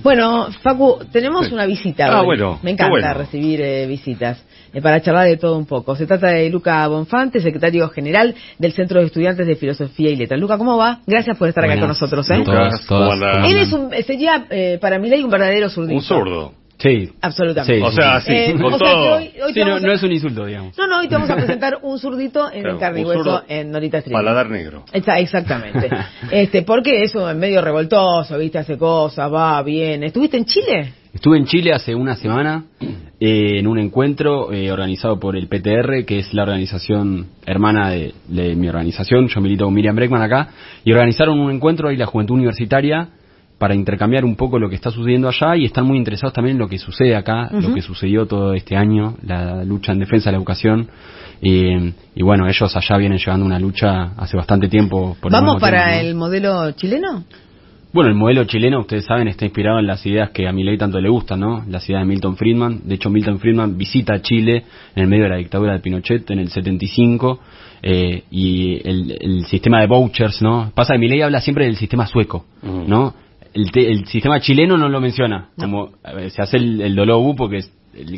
Bueno, Facu, tenemos una visita hoy. Bueno. Me encanta recibir visitas para charlar de todo un poco. Se trata de Luca Bonfante, secretario general del Centro de Estudiantes de Filosofía y Letras. Luca, ¿cómo va? Gracias por estar acá con nosotros. Lucas, Él es sería para Milei un verdadero zurdito. Un zurdo. Sí, absolutamente. Sí. O sea, sí, con todo. Hoy sí, no es un insulto, digamos. No, hoy te vamos a presentar un zurdito en el carne y hueso en Norita Street. Paladar negro. Exactamente. Porque eso es medio revoltoso, ¿viste? Hace cosas, va, viene. ¿Estuviste en Chile? Estuve en Chile hace una semana en un encuentro organizado por el PTR, que es la organización hermana de mi organización. Yo milito con Miriam Breckman acá. Y organizaron un encuentro ahí la Juventud Universitaria para intercambiar un poco lo que está sucediendo allá, y están muy interesados también en lo que sucede acá, lo que sucedió todo este año, la lucha en defensa de la educación. Y bueno, ellos allá vienen llevando una lucha hace bastante tiempo. ¿Vamos para el modelo chileno? Bueno, el modelo chileno, ustedes saben, está inspirado en las ideas que a Milei tanto le gustan, ¿no? Las ideas de Milton Friedman. De hecho, Milton Friedman visita Chile en el medio de la dictadura de Pinochet en el 75, y el sistema de vouchers, ¿no? Pasa que Milei habla siempre del sistema sueco, ¿no? El sistema chileno no lo menciona, como se hace el Dolobu, porque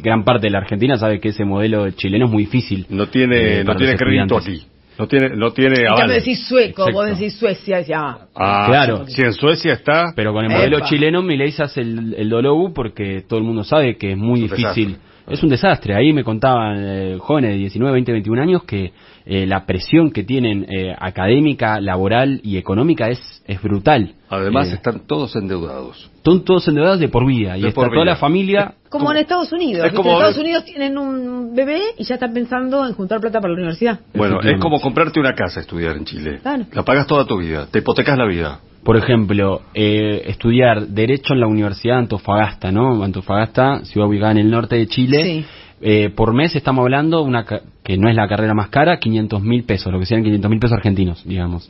gran parte de la Argentina sabe que ese modelo chileno es muy difícil. No tiene crédito aquí. No tiene aval. Decís sueco, exacto. Vos decís Suecia, ya. Claro. Si en Suecia está. Pero con el modelo chileno, Milei se hace el Dolobu porque todo el mundo sabe que es muy difícil. Es un desastre. Ahí me contaban jóvenes de 19, 20, 21 años que la presión que tienen académica, laboral y económica es brutal. Además están todos endeudados. Están todos endeudados de por vida. Y está toda la familia. Como en Estados Unidos. En Estados Unidos tienen un bebé y ya están pensando en juntar plata para la universidad. Bueno, es como comprarte una casa, estudiar en Chile. Claro. La pagas toda tu vida, te hipotecas la vida. Por ejemplo, estudiar Derecho en la Universidad de Antofagasta, ¿no? Antofagasta, ciudad ubicada en el norte de Chile. Sí. Por mes estamos hablando, que no es la carrera más cara, 500.000 pesos, lo que sean 500.000 pesos argentinos, digamos,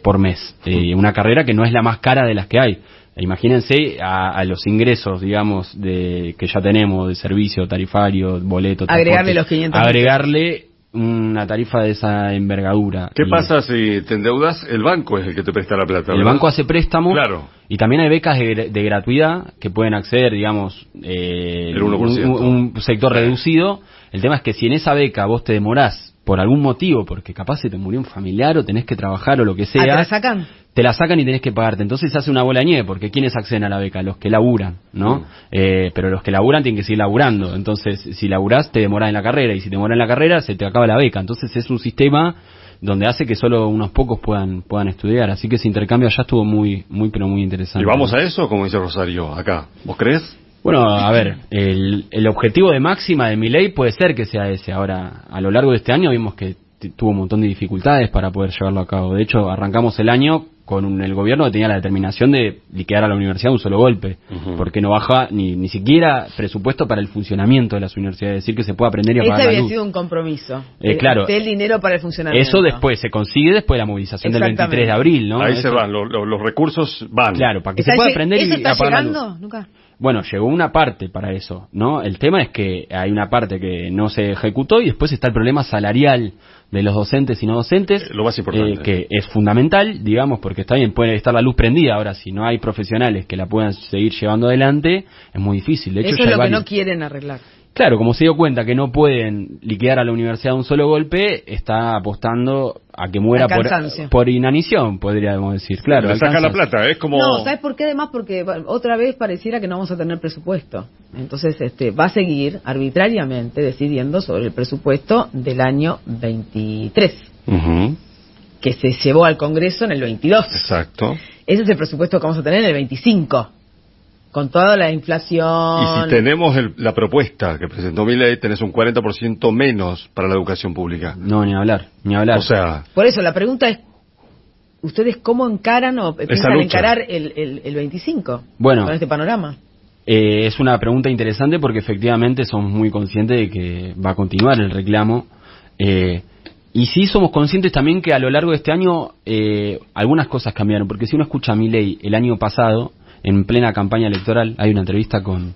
por mes. Una carrera que no es la más cara de las que hay. Imagínense a los ingresos, digamos, que ya tenemos, de servicio, tarifario, boleto, agregarle los 500. Agregarle una tarifa de esa envergadura. ¿Qué pasa si te endeudas? El banco es el que te presta la plata, ¿verdad? El banco hace préstamos. Claro. Y también hay becas de gratuidad que pueden acceder, digamos, el 1%. Un sector reducido. El tema es que si en esa beca vos te demorás por algún motivo, porque capaz se te murió un familiar o tenés que trabajar o lo que sea, ¿te la sacan? Te la sacan y tenés que pagarte. Entonces se hace una bola de nieve, porque ¿quiénes acceden a la beca? Los que laburan, ¿no? Pero los que laburan tienen que seguir laburando. Entonces, si laburás, te demorás en la carrera, y si te demorás en la carrera, se te acaba la beca. Entonces es un sistema donde hace que solo unos pocos puedan estudiar. Así que ese intercambio allá estuvo muy, pero muy interesante. ¿Y vamos a eso, como dice Rosario, acá? ¿Vos crees? Bueno, a ver, el objetivo de máxima de Milei puede ser que sea ese. Ahora, a lo largo de este año vimos que tuvo un montón de dificultades para poder llevarlo a cabo. De hecho, arrancamos el año con el gobierno que tenía la determinación de liquidar a la universidad de un solo golpe, porque no baja ni siquiera presupuesto para el funcionamiento de las universidades, es decir, que se puede aprender y apagar la luz. Ese había sido un compromiso. Claro. El dinero para el funcionamiento. Eso después se consigue después de la movilización del 23 de abril, ¿no? Ahí se van, los recursos van. Claro, para que se pueda aprender y apagar la luz. ¿Eso está llegando, Lucas? Bueno, llegó una parte para eso, ¿no? El tema es que hay una parte que no se ejecutó y después está el problema salarial de los docentes y no docentes, lo más importante, que es fundamental, digamos, porque está bien, puede estar la luz prendida. Ahora, si no hay profesionales que la puedan seguir llevando adelante, es muy difícil. De hecho, eso es lo que no quieren arreglar. Claro, como se dio cuenta que no pueden liquidar a la universidad de un solo golpe, está apostando a que muera por inanición, podríamos decir. Claro, le saca la plata, es como... No, ¿sabes por qué? Además, porque otra vez pareciera que no vamos a tener presupuesto. Entonces, va a seguir arbitrariamente decidiendo sobre el presupuesto del año 23, que se llevó al Congreso en el 22. Exacto. Ese es el presupuesto que vamos a tener en el 25. Con toda la inflación... Y si tenemos la propuesta que presentó Milei, tenés un 40% menos para la educación pública. No, ni hablar. O sea... Por eso, la pregunta es, ¿ustedes cómo encaran o piensan encarar el 25 con este panorama? Es una pregunta interesante porque efectivamente somos muy conscientes de que va a continuar el reclamo. Y sí somos conscientes también que a lo largo de este año algunas cosas cambiaron. Porque si uno escucha a Milei el año pasado, en plena campaña electoral, hay una entrevista con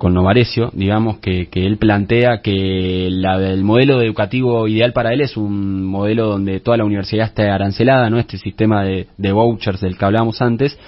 Novarecio, digamos, que él plantea que el modelo educativo ideal para él es un modelo donde toda la universidad esté arancelada, ¿no? Este sistema de vouchers del que hablábamos antes,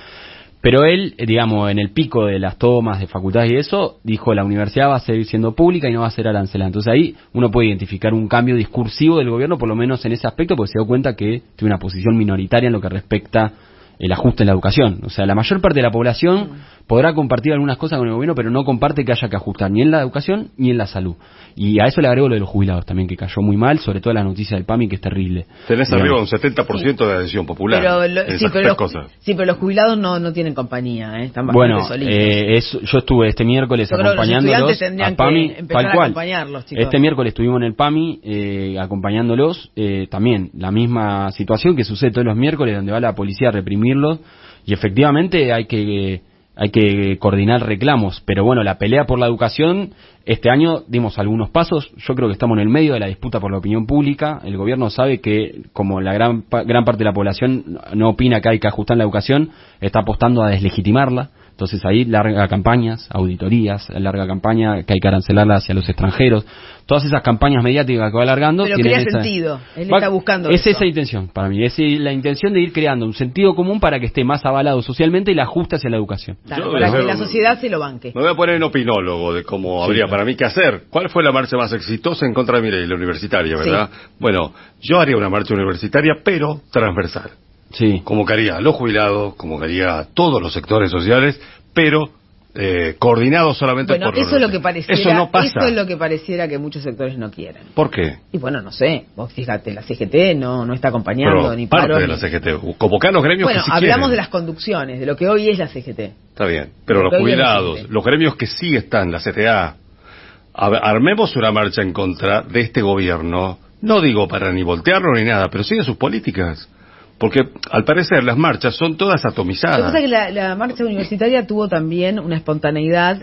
Pero él, digamos, en el pico de las tomas de facultades y eso, dijo la universidad va a seguir siendo pública y no va a ser arancelada. Entonces ahí uno puede identificar un cambio discursivo del gobierno, por lo menos en ese aspecto, porque se dio cuenta que tiene una posición minoritaria en lo que respecta el ajuste en la educación. O sea, la mayor parte de la población podrá compartir algunas cosas con el gobierno, pero no comparte que haya que ajustar ni en la educación ni en la salud. Y a eso le agrego lo de los jubilados también, que cayó muy mal, sobre todo la noticia del PAMI, que es terrible. Tenés arriba un 70% de adhesión popular. Pero los jubilados no tienen compañía, están bastante solitos. Yo estuve este miércoles acompañándolos al PAMI, tal cual. Este miércoles estuvimos en el PAMI acompañándolos, también la misma situación que sucede todos los miércoles, donde va la policía a reprimirlos, y efectivamente hay que coordinar reclamos, pero bueno, la pelea por la educación, este año dimos algunos pasos. Yo creo que estamos en el medio de la disputa por la opinión pública. El gobierno sabe que, como la gran parte de la población no opina que hay que ajustar la educación, está apostando a deslegitimarla. Entonces ahí larga campañas, auditorías, larga campaña que hay que arancelarla hacia los extranjeros. Todas esas campañas mediáticas que va alargando. Pero crea sentido. Él está buscando eso. Es esa intención para mí. Es la intención de ir creando un sentido común para que esté más avalado socialmente y el ajuste hacia la educación. Claro, para que la sociedad se lo banque. Me voy a poner en opinólogo de cómo habría para mí que hacer. ¿Cuál fue la marcha más exitosa en contra de Milei? La universitaria, ¿verdad? Sí. Bueno, yo haría una marcha universitaria, pero transversal. Sí. Como que haría a los jubilados, como que haría a todos los sectores sociales, pero coordinado solamente por eso es lo que pareciera, eso no pasa. Eso es lo que pareciera que muchos sectores no quieren. ¿Por qué? Y bueno, no sé, vos fíjate, la CGT no está acompañando. Pero ni parte paro, de la CGT, convocar los gremios que sí hablamos quieren. De las conducciones, de lo que hoy es la CGT. Está bien, pero los jubilados, los gremios que sí están, la CTA, armemos una marcha en contra de este gobierno, no digo para ni voltearlo ni nada, pero sigue sus políticas. Porque, al parecer, las marchas son todas atomizadas. Lo que pasa es que la marcha universitaria tuvo también una espontaneidad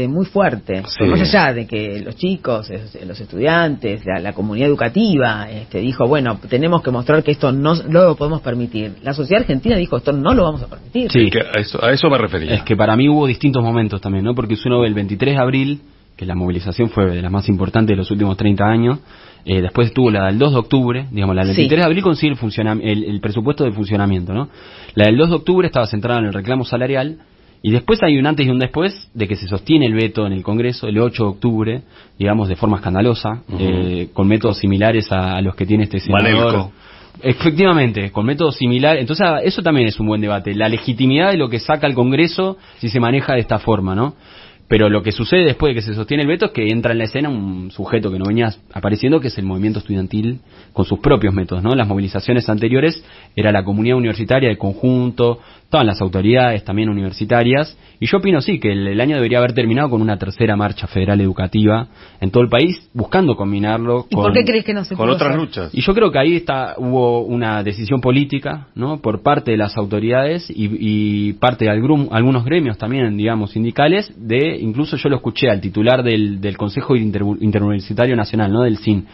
muy fuerte. Sí. Más allá de que los chicos, los estudiantes, la comunidad educativa, dijo, bueno, tenemos que mostrar que esto no lo podemos permitir. La sociedad argentina dijo, esto no lo vamos a permitir. Sí, que a eso me refería. Es que para mí hubo distintos momentos también, ¿no? Porque uno ve el 23 de abril, que la movilización fue de las más importantes de los últimos 30 años. Después estuvo la del 2 de octubre, digamos, la del 23 de abril consigue el presupuesto de funcionamiento, ¿no? La del 2 de octubre estaba centrada en el reclamo salarial, y después hay un antes y un después de que se sostiene el veto en el Congreso, el 8 de octubre, digamos, de forma escandalosa, con métodos similares a los que tiene este senador. Manelco. Efectivamente, con métodos similares. Entonces, eso también es un buen debate, la legitimidad de lo que saca el Congreso si se maneja de esta forma, ¿no? Pero lo que sucede después de que se sostiene el veto es que entra en la escena un sujeto que no venía apareciendo, que es el movimiento estudiantil con sus propios métodos, ¿no? Las movilizaciones anteriores era la comunidad universitaria de conjunto, estaban las autoridades también universitarias, y yo opino sí que el año debería haber terminado con una tercera marcha federal educativa en todo el país, buscando combinarlo ¿Y por qué crees que no se con pudo otras hacer? luchas? Y yo creo que ahí hubo una decisión política, ¿no? Por parte de las autoridades y parte de algunos gremios también, digamos, sindicales, incluso yo lo escuché al titular del Consejo Interuniversitario Nacional, ¿no? Del CIN,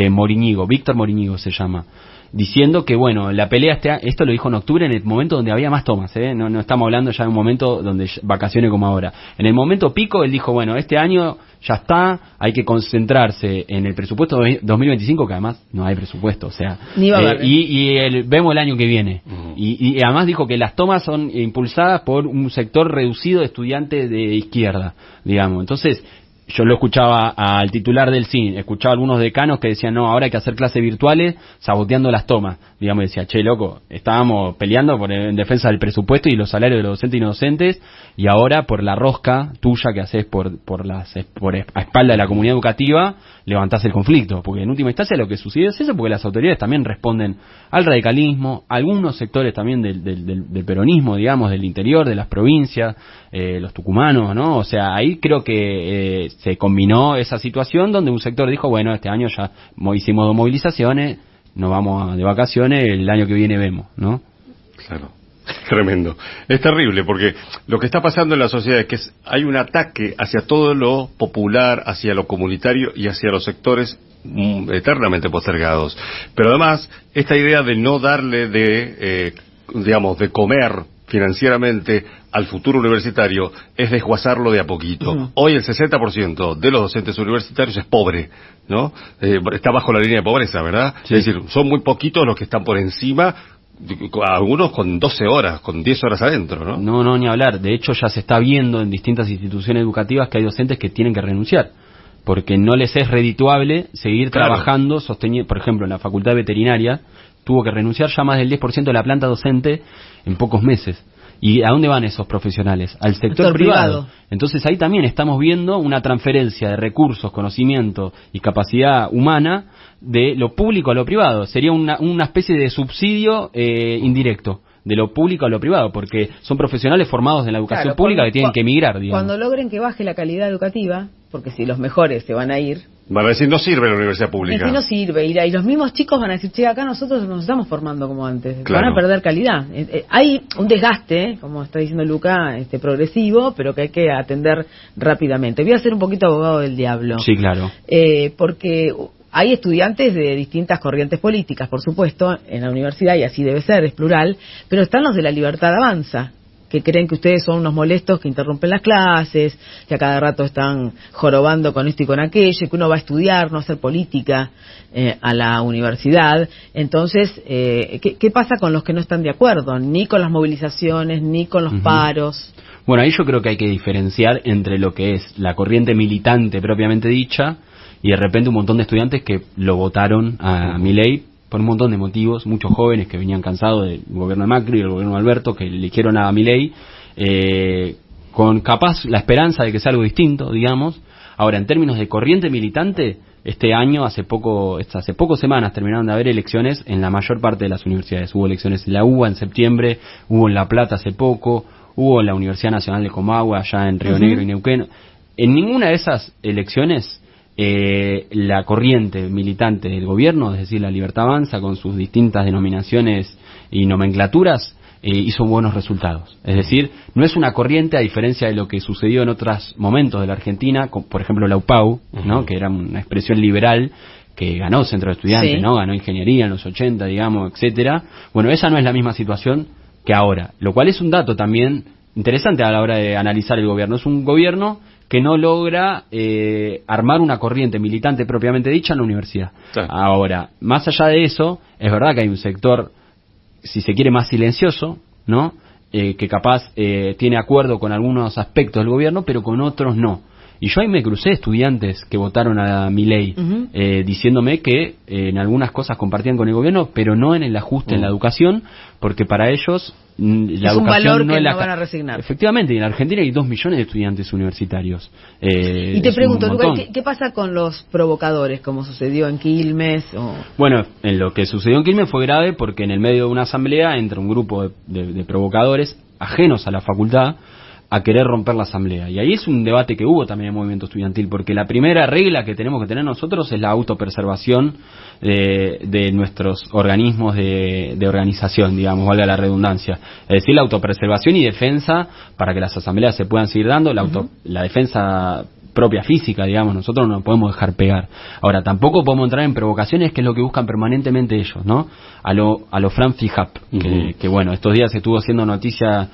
Moriñigo, Víctor Moriñigo se llama, diciendo que, bueno, la pelea esto lo dijo en octubre, en el momento donde había más tomas, no estamos hablando ya de un momento donde vacaciones como ahora. En el momento pico, él dijo, bueno, este año ya está, hay que concentrarse en el presupuesto 2025, que además no hay presupuesto, o sea, vemos el año que viene. Y además dijo que las tomas son impulsadas por un sector reducido de estudiantes de izquierda, digamos. Entonces, yo lo escuchaba al titular del CIN, escuchaba a algunos decanos que decían, no, ahora hay que hacer clases virtuales saboteando las tomas. Digamos, decía, che, loco, estábamos peleando en defensa del presupuesto y los salarios de los docentes y no docentes, y ahora por la rosca tuya que haces a espalda de la comunidad educativa, levantás el conflicto. Porque en última instancia lo que sucede es eso, porque las autoridades también responden al radicalismo, algunos sectores también del peronismo, digamos, del interior, de las provincias, los tucumanos, ¿no? O sea, ahí creo que se combinó esa situación donde un sector dijo, bueno, este año ya hicimos 2 movilizaciones, nos vamos de vacaciones, el año que viene vemos, ¿no? Claro, tremendo. Es terrible porque lo que está pasando en la sociedad es que hay un ataque hacia todo lo popular, hacia lo comunitario y hacia los sectores eternamente postergados. Pero además, esta idea de no darle de comer financieramente al futuro universitario es desguazarlo de a poquito. Hoy el 60% de los docentes universitarios es pobre, ¿no? Está bajo la línea de pobreza, ¿verdad? Sí. Es decir, son muy poquitos los que están por encima, algunos con 12 horas, con 10 horas adentro, ¿no? No, ni hablar. De hecho, ya se está viendo en distintas instituciones educativas que hay docentes que tienen que renunciar, porque no les es redituable seguir trabajando, sosteniendo. Por ejemplo, en la Facultad de Veterinaria tuvo que renunciar ya más del 10% de la planta docente en pocos meses. ¿Y a dónde van esos profesionales? Al sector privado. Entonces ahí también estamos viendo una transferencia de recursos, conocimiento y capacidad humana de lo público a lo privado. Sería una especie de subsidio indirecto de lo público a lo privado, porque son profesionales formados en la educación pública que tienen que emigrar, digamos. Cuando logren que baje la calidad educativa, porque si los mejores se van a ir... Van a decir, no sirve la universidad pública. Sí, no sirve. Y los mismos chicos van a decir, che, acá nosotros nos estamos formando como antes. Claro. Van a perder calidad. Hay un desgaste, como está diciendo Luca, progresivo, pero que hay que atender rápidamente. Voy a ser un poquito abogado del diablo. Sí, claro. Porque hay estudiantes de distintas corrientes políticas, por supuesto, en la universidad, y así debe ser, es plural, pero están los de la Libertad Avanza, que creen que ustedes son unos molestos que interrumpen las clases, que a cada rato están jorobando con esto y con aquello, y que uno va a estudiar, no a hacer política a la universidad. Entonces, ¿qué pasa con los que no están de acuerdo? Ni con las movilizaciones, ni con los paros. Bueno, ahí yo creo que hay que diferenciar entre lo que es la corriente militante propiamente dicha y de repente un montón de estudiantes que lo votaron a Milei por un montón de motivos, muchos jóvenes que venían cansados del gobierno de Macri y del gobierno de Alberto, que eligieron a Milei, con capaz la esperanza de que sea algo distinto, digamos. Ahora, en términos de corriente militante, este año, hace pocas semanas, terminaron de haber elecciones en la mayor parte de las universidades. Hubo elecciones en la UBA en septiembre, hubo en La Plata hace poco, hubo en la Universidad Nacional de Comahue, allá en Río Negro y Neuquén. En ninguna de esas elecciones la corriente militante del gobierno, es decir, la Libertad Avanza, con sus distintas denominaciones y nomenclaturas, hizo buenos resultados. Es decir, no es una corriente, a diferencia de lo que sucedió en otros momentos de la Argentina, por ejemplo la UPAU, ¿no? Que era una expresión liberal, que ganó Centro de Estudiantes, sí, ¿no? Ganó ingeniería en los 80, digamos, etcétera. Bueno, esa no es la misma situación que ahora, lo cual es un dato también interesante a la hora de analizar el gobierno. Es un gobierno que no logra armar una corriente militante propiamente dicha en la universidad. Sí. Ahora, más allá de eso, es verdad que hay un sector, si se quiere, más silencioso, ¿no? Que capaz tiene acuerdo con algunos aspectos del gobierno, pero con otros no. Y yo ahí me crucé estudiantes que votaron a Milei, diciéndome que en algunas cosas compartían con el gobierno, pero no en el ajuste en la educación, porque para ellos la es educación un valor no que es la no van a resignar. Efectivamente, y en Argentina hay 2 millones de estudiantes universitarios. Y te pregunto, Luca, ¿qué pasa con los provocadores, como sucedió en Quilmes? Bueno, en lo que sucedió en Quilmes fue grave porque en el medio de una asamblea entra un grupo de provocadores ajenos a la facultad a querer romper la asamblea. Y ahí es un debate que hubo también en el movimiento estudiantil, porque la primera regla que tenemos que tener nosotros es la autopreservación de nuestros organismos de organización, digamos, valga la redundancia. Es decir, la autopreservación y defensa para que las asambleas se puedan seguir dando, la defensa propia física, digamos, nosotros no nos podemos dejar pegar. Ahora, tampoco podemos entrar en provocaciones, que es lo que buscan permanentemente ellos, ¿no? A lo Fran Fijap, que bueno, estos días estuvo haciendo noticia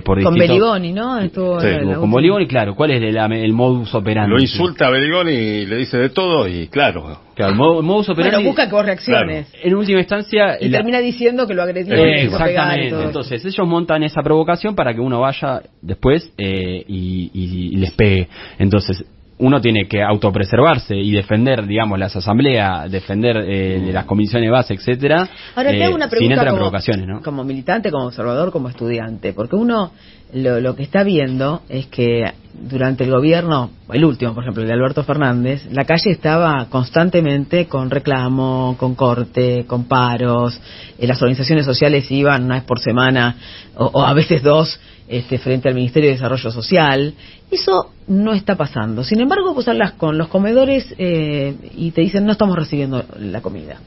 por distintos... Con Beliboni, ¿no? Con Beliboni, claro. ¿Cuál es el modus operandi? Lo insulta a Beliboni y le dice de todo y claro, el modus operandi... Bueno, busca que vos reacciones. Claro. En última instancia... Y termina diciendo que lo agredió. Exactamente. Entonces, ellos montan esa provocación para que uno vaya después y les pegue. Entonces, uno tiene que autopreservarse y defender, digamos, las asambleas, defender las comisiones de base, etcétera. Ahora te hago una pregunta, sin entrar en provocaciones, ¿no? Como militante, como observador, como estudiante, porque uno lo que está viendo es que durante el gobierno, el último, por ejemplo, el de Alberto Fernández, la calle estaba constantemente con reclamo, con corte, con paros, las organizaciones sociales iban una vez por semana o a veces 2 frente al Ministerio de Desarrollo Social. Eso no está pasando. Sin embargo, pues hablas con los comedores y te dicen no estamos recibiendo la comida.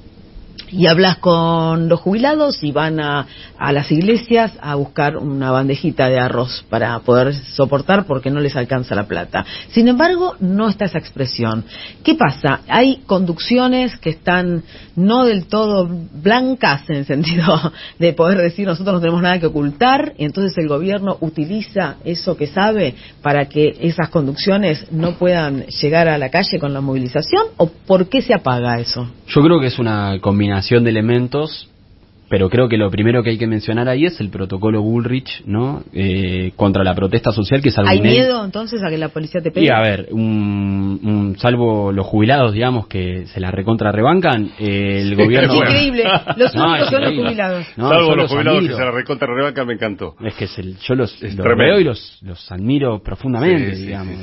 Y hablas con los jubilados y van a las iglesias a buscar una bandejita de arroz para poder soportar porque no les alcanza la plata. Sin embargo, no está esa expresión. ¿Qué pasa? Hay conducciones que están no del todo blancas en el sentido de poder decir nosotros no tenemos nada que ocultar, y entonces el gobierno utiliza eso que sabe para que esas conducciones no puedan llegar a la calle con la movilización. ¿O por qué se apaga eso? Yo creo que es una combinación de elementos pero creo que lo primero que hay que mencionar ahí es el protocolo Bullrich, ¿no? Contra la protesta social, que es algo ¿Hay miedo entonces a que la policía te pegue? Y a ver, salvo los jubilados, digamos, que se la recontra rebancan, el gobierno... Es increíble, los únicos son los jubilados. No, salvo los jubilados admiro. Que se la recontra rebancan, me encantó. Es que yo los veo y los admiro profundamente, digamos.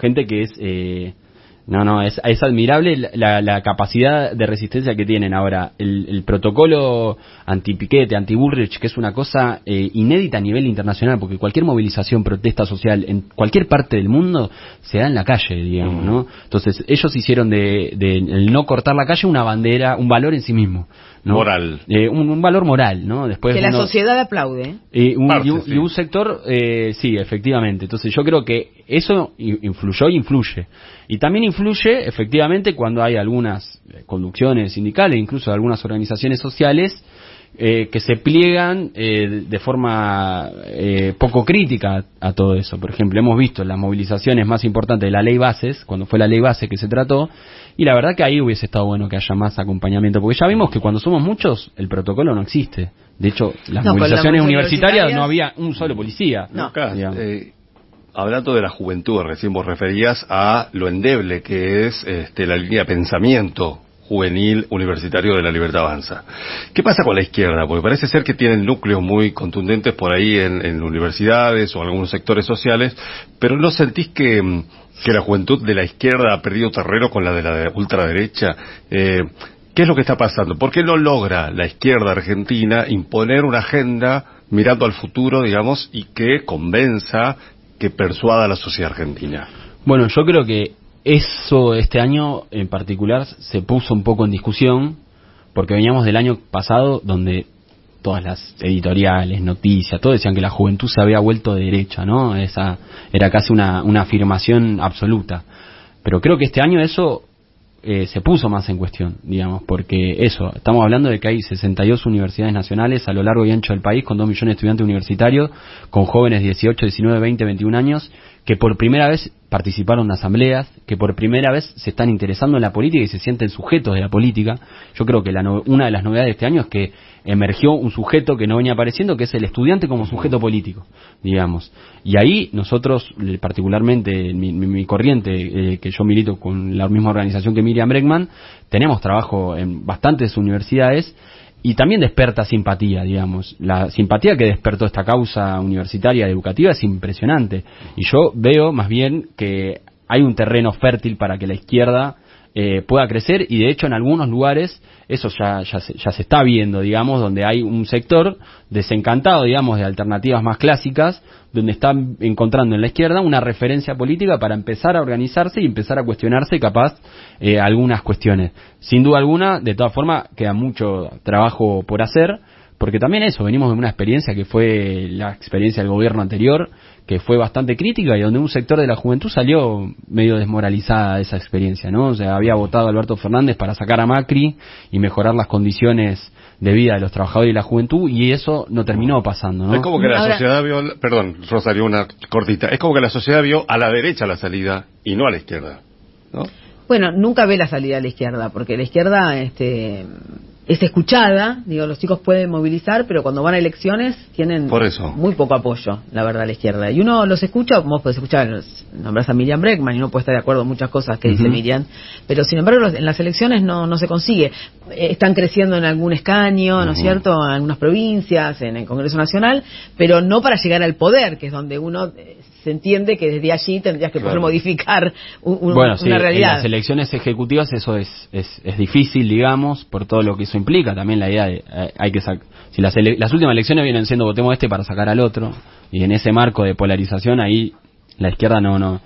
Gente que es... es admirable la capacidad de resistencia que tienen. Ahora, el protocolo anti-piquete, anti-Bullrich, que es una cosa inédita a nivel internacional, porque cualquier movilización, protesta social en cualquier parte del mundo se da en la calle, digamos, ¿no? Entonces, ellos hicieron de el no cortar la calle una bandera, un valor en sí mismo, ¿no? Moral. Un valor moral, ¿no? Después que la sociedad aplaude. Y un sector, sí, efectivamente. Entonces, yo creo que eso influyó y influye. Y también influye, efectivamente, cuando hay algunas conducciones sindicales, incluso algunas organizaciones sociales, que se pliegan de forma poco crítica a todo eso. Por ejemplo, hemos visto las movilizaciones más importantes de la ley Bases, cuando fue la ley base que se trató, y la verdad que ahí hubiese estado bueno que haya más acompañamiento, porque ya vimos que cuando somos muchos, el protocolo no existe. De hecho, las movilizaciones universitarias no había un solo policía. No. Hablando de la juventud, recién vos referías a lo endeble que es la línea de pensamiento juvenil universitario de La Libertad Avanza. ¿Qué pasa con la izquierda? Porque parece ser que tienen núcleos muy contundentes por ahí en universidades o en algunos sectores sociales, pero ¿no sentís que la juventud de la izquierda ha perdido terreno con la de la ultraderecha? ¿Qué es lo que está pasando? ¿Por qué no logra la izquierda argentina imponer una agenda mirando al futuro, digamos, y que convenza, que persuada a la sociedad argentina? Bueno, yo creo que eso este año en particular se puso un poco en discusión, porque veníamos del año pasado donde todas las editoriales, noticias, todo decían que la juventud se había vuelto de derecha, ¿no? Esa era casi una afirmación absoluta. Pero creo que este año eso se puso más en cuestión, digamos, porque estamos hablando de que hay 62 universidades nacionales a lo largo y ancho del país, con 2 millones de estudiantes universitarios, con jóvenes de 18, 19, 20, 21 años, que por primera vez participaron en asambleas, que por primera vez se están interesando en la política y se sienten sujetos de la política. Yo creo que una de las novedades de este año es que emergió un sujeto que no venía apareciendo, que es el estudiante como sujeto político, digamos. Y ahí nosotros, particularmente mi corriente, que yo milito con la misma organización que Miriam Bregman, tenemos trabajo en bastantes universidades y también desperta simpatía, digamos. La simpatía que despertó esta causa universitaria educativa es impresionante. Y yo veo más bien que hay un terreno fértil para que la izquierda pueda crecer, y de hecho en algunos lugares eso ya se está viendo, digamos, donde hay un sector desencantado, digamos, de alternativas más clásicas, donde están encontrando en la izquierda una referencia política para empezar a organizarse y empezar a cuestionarse capaz algunas cuestiones. Sin duda alguna, de todas formas, queda mucho trabajo por hacer, porque también venimos de una experiencia que fue la experiencia del gobierno anterior, que fue bastante crítica y donde un sector de la juventud salió medio desmoralizada de esa experiencia, ¿no? O sea, había votado a Alberto Fernández para sacar a Macri y mejorar las condiciones de vida de los trabajadores y la juventud, y eso no terminó pasando, ¿no? Es como que la sociedad vio, perdón, Rosario, una cortita, es como que la sociedad vio a la derecha la salida y no a la izquierda, ¿no? Bueno, nunca ve la salida a la izquierda, porque la izquierda es escuchada, los chicos pueden movilizar, pero cuando van a elecciones tienen muy poco apoyo, la verdad, la izquierda. Y uno los escucha, vos podés escuchar, nombrás a Miriam Bregman y uno puede estar de acuerdo en muchas cosas que dice Miriam, pero sin embargo en las elecciones no se consigue. Están creciendo en algún escaño, ¿no es cierto?, en algunas provincias, en el Congreso Nacional, pero no para llegar al poder, que es donde uno se entiende que desde allí tendrías que poder modificar una realidad. En las elecciones ejecutivas eso es difícil, digamos, por todo lo que eso implica. También la idea de si las últimas elecciones vienen siendo votemos para sacar al otro, y en ese marco de polarización ahí la izquierda no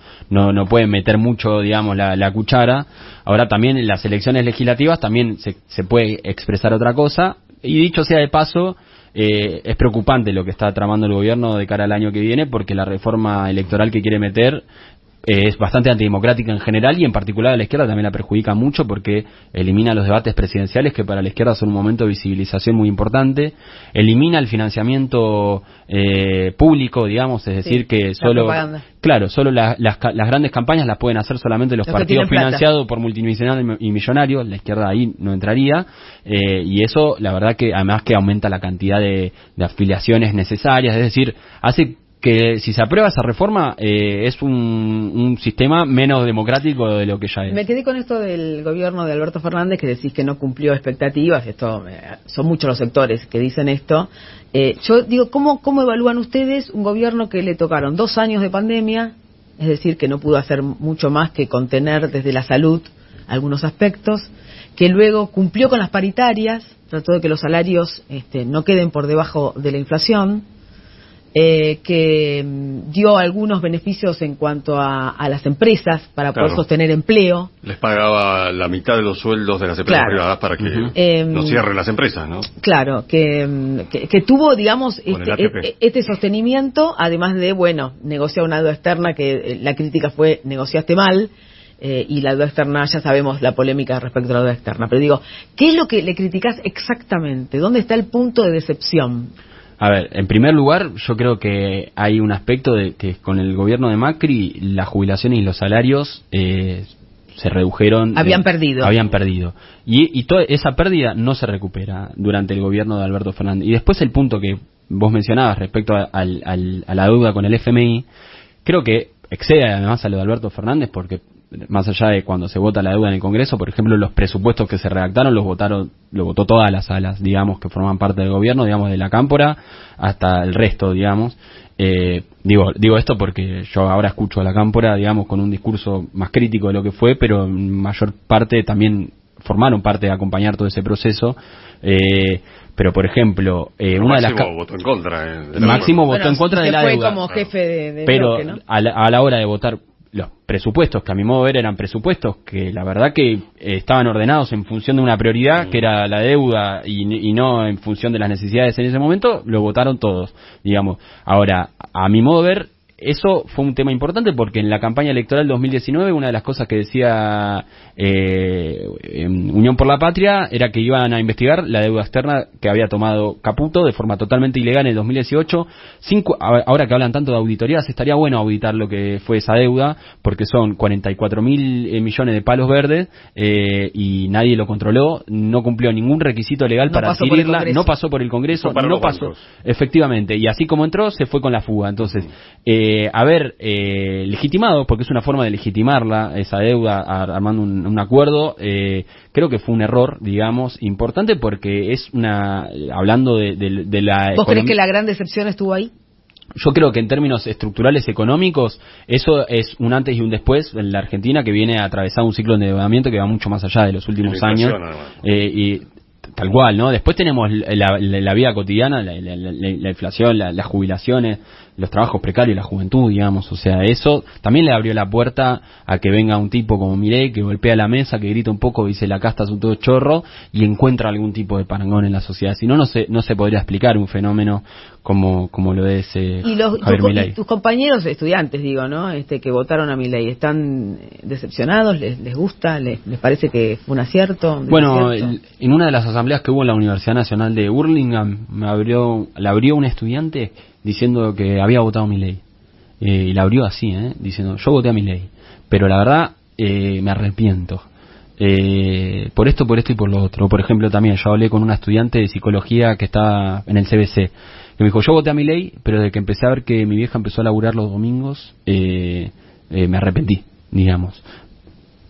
puede meter mucho, digamos, la cuchara. Ahora también en las elecciones legislativas también se puede expresar otra cosa, y dicho sea de paso, es preocupante lo que está tramando el gobierno de cara al año que viene, porque la reforma electoral que quiere meter es bastante antidemocrática en general y en particular a la izquierda también la perjudica mucho porque elimina los debates presidenciales que para la izquierda son un momento de visibilización muy importante, elimina el financiamiento público, digamos, es decir, que solo las grandes campañas las pueden hacer solamente los partidos financiados por multinacionales y millonarios, la izquierda ahí no entraría, y eso la verdad que además que aumenta la cantidad de afiliaciones necesarias, es decir, hace que si se aprueba esa reforma es un sistema menos democrático de lo que ya es. Me quedé con esto del gobierno de Alberto Fernández, que decís que no cumplió expectativas. Esto son muchos los sectores que dicen esto. Yo digo, ¿cómo evalúan ustedes un gobierno que le tocaron 2 años de pandemia? Es decir, que no pudo hacer mucho más que contener desde la salud algunos aspectos, que luego cumplió con las paritarias, trató de que los salarios no queden por debajo de la inflación, que dio algunos beneficios en cuanto a las empresas para poder sostener empleo. Les pagaba la mitad de los sueldos de las empresas privadas para que no cierren las empresas, ¿no? Claro, que tuvo, digamos, este sostenimiento, además de, negociar una deuda externa, que la crítica fue, negociaste mal, y la deuda externa, ya sabemos la polémica respecto a la deuda externa. Pero digo, ¿qué es lo que le criticás exactamente? ¿Dónde está el punto de decepción? A ver, en primer lugar, yo creo que hay un aspecto de que con el gobierno de Macri las jubilaciones y los salarios se redujeron. Habían perdido. Y toda esa pérdida no se recupera durante el gobierno de Alberto Fernández. Y después el punto que vos mencionabas respecto a la deuda con el FMI, creo que excede además a lo de Alberto Fernández porque más allá de cuando se vota la deuda en el Congreso, por ejemplo, los presupuestos que se redactaron lo votó todas las salas, digamos, que forman parte del gobierno, digamos, de la Cámpora hasta el resto, digamos. Digo esto porque yo ahora escucho a la Cámpora, digamos, con un discurso más crítico de lo que fue, pero en mayor parte también formaron parte de acompañar todo ese proceso. Pero, por ejemplo, una de las... votó en contra. Máximo votó en contra de la deuda. Fue como jefe de pero bloque, ¿no? a la hora de votar los presupuestos, que a mi modo de ver eran presupuestos que la verdad que estaban ordenados en función de una prioridad, que era la deuda, y no en función de las necesidades en ese momento, lo votaron todos, digamos. Ahora, a mi modo de ver, eso fue un tema importante porque en la campaña electoral 2019 una de las cosas que decía Unión por la Patria era que iban a investigar la deuda externa que había tomado Caputo de forma totalmente ilegal en el 2018. Ahora que hablan tanto de auditorías, estaría bueno auditar lo que fue esa deuda porque son 44.000 millones de palos verdes y nadie lo controló, no cumplió ningún requisito legal para adquirirla, no pasó por el Congreso, no pasó, efectivamente, y así como entró se fue con la fuga. Entonces haber legitimado, porque es una forma de legitimarla, esa deuda, armando un acuerdo, creo que fue un error, digamos, importante, porque es hablando de la... ¿Vos crees que la gran decepción estuvo ahí? Yo creo que en términos estructurales económicos, eso es un antes y un después en la Argentina, que viene a atravesar un ciclo de endeudamiento que va mucho más allá de los últimos años. Y tal cual, ¿no? Después tenemos la vida cotidiana, la inflación, las jubilaciones, los trabajos precarios, la juventud, digamos. O sea, eso también le abrió la puerta a que venga un tipo como Milei, que golpea la mesa, que grita un poco, dice la casta es un todo chorro, y encuentra algún tipo de parangón en la sociedad. Si no, no se podría explicar un fenómeno como lo de ese Javier Milei. Y tus compañeros estudiantes, digo, ¿no? Que votaron a Milei, ¿están decepcionados? ¿Les gusta? ¿Les parece que fue un acierto? Bueno, en una de las asambleas que hubo en la Universidad Nacional de Burlingame, la abrió un estudiante diciendo que había votado a Milei. Y la abrió así, diciendo, yo voté a Milei, pero la verdad me arrepiento. Por esto y por lo otro. Por ejemplo, también yo hablé con una estudiante de psicología que está en el CBC, que me dijo, yo voté a Milei, pero desde que empecé a ver que mi vieja empezó a laburar los domingos, me arrepentí, digamos.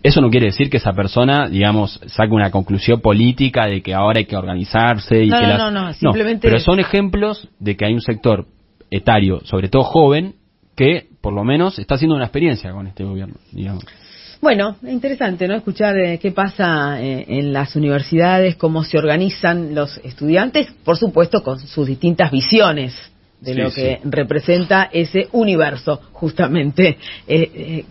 Eso no quiere decir que esa persona, digamos, saque una conclusión política de que ahora hay que organizarse y no, simplemente... pero son ejemplos de que hay un sector etario, sobre todo joven, que por lo menos está haciendo una experiencia con este gobierno, digamos. Bueno, interesante, ¿no? Escuchar qué pasa en las universidades, cómo se organizan los estudiantes, por supuesto con sus distintas visiones de lo que representa ese universo, justamente,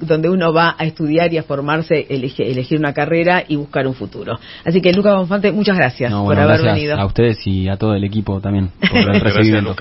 donde uno va a estudiar y a formarse, elegir una carrera y buscar un futuro. Así que, Lucas Bonfante, muchas gracias por haber venido. A ustedes y a todo el equipo también por el recibimiento.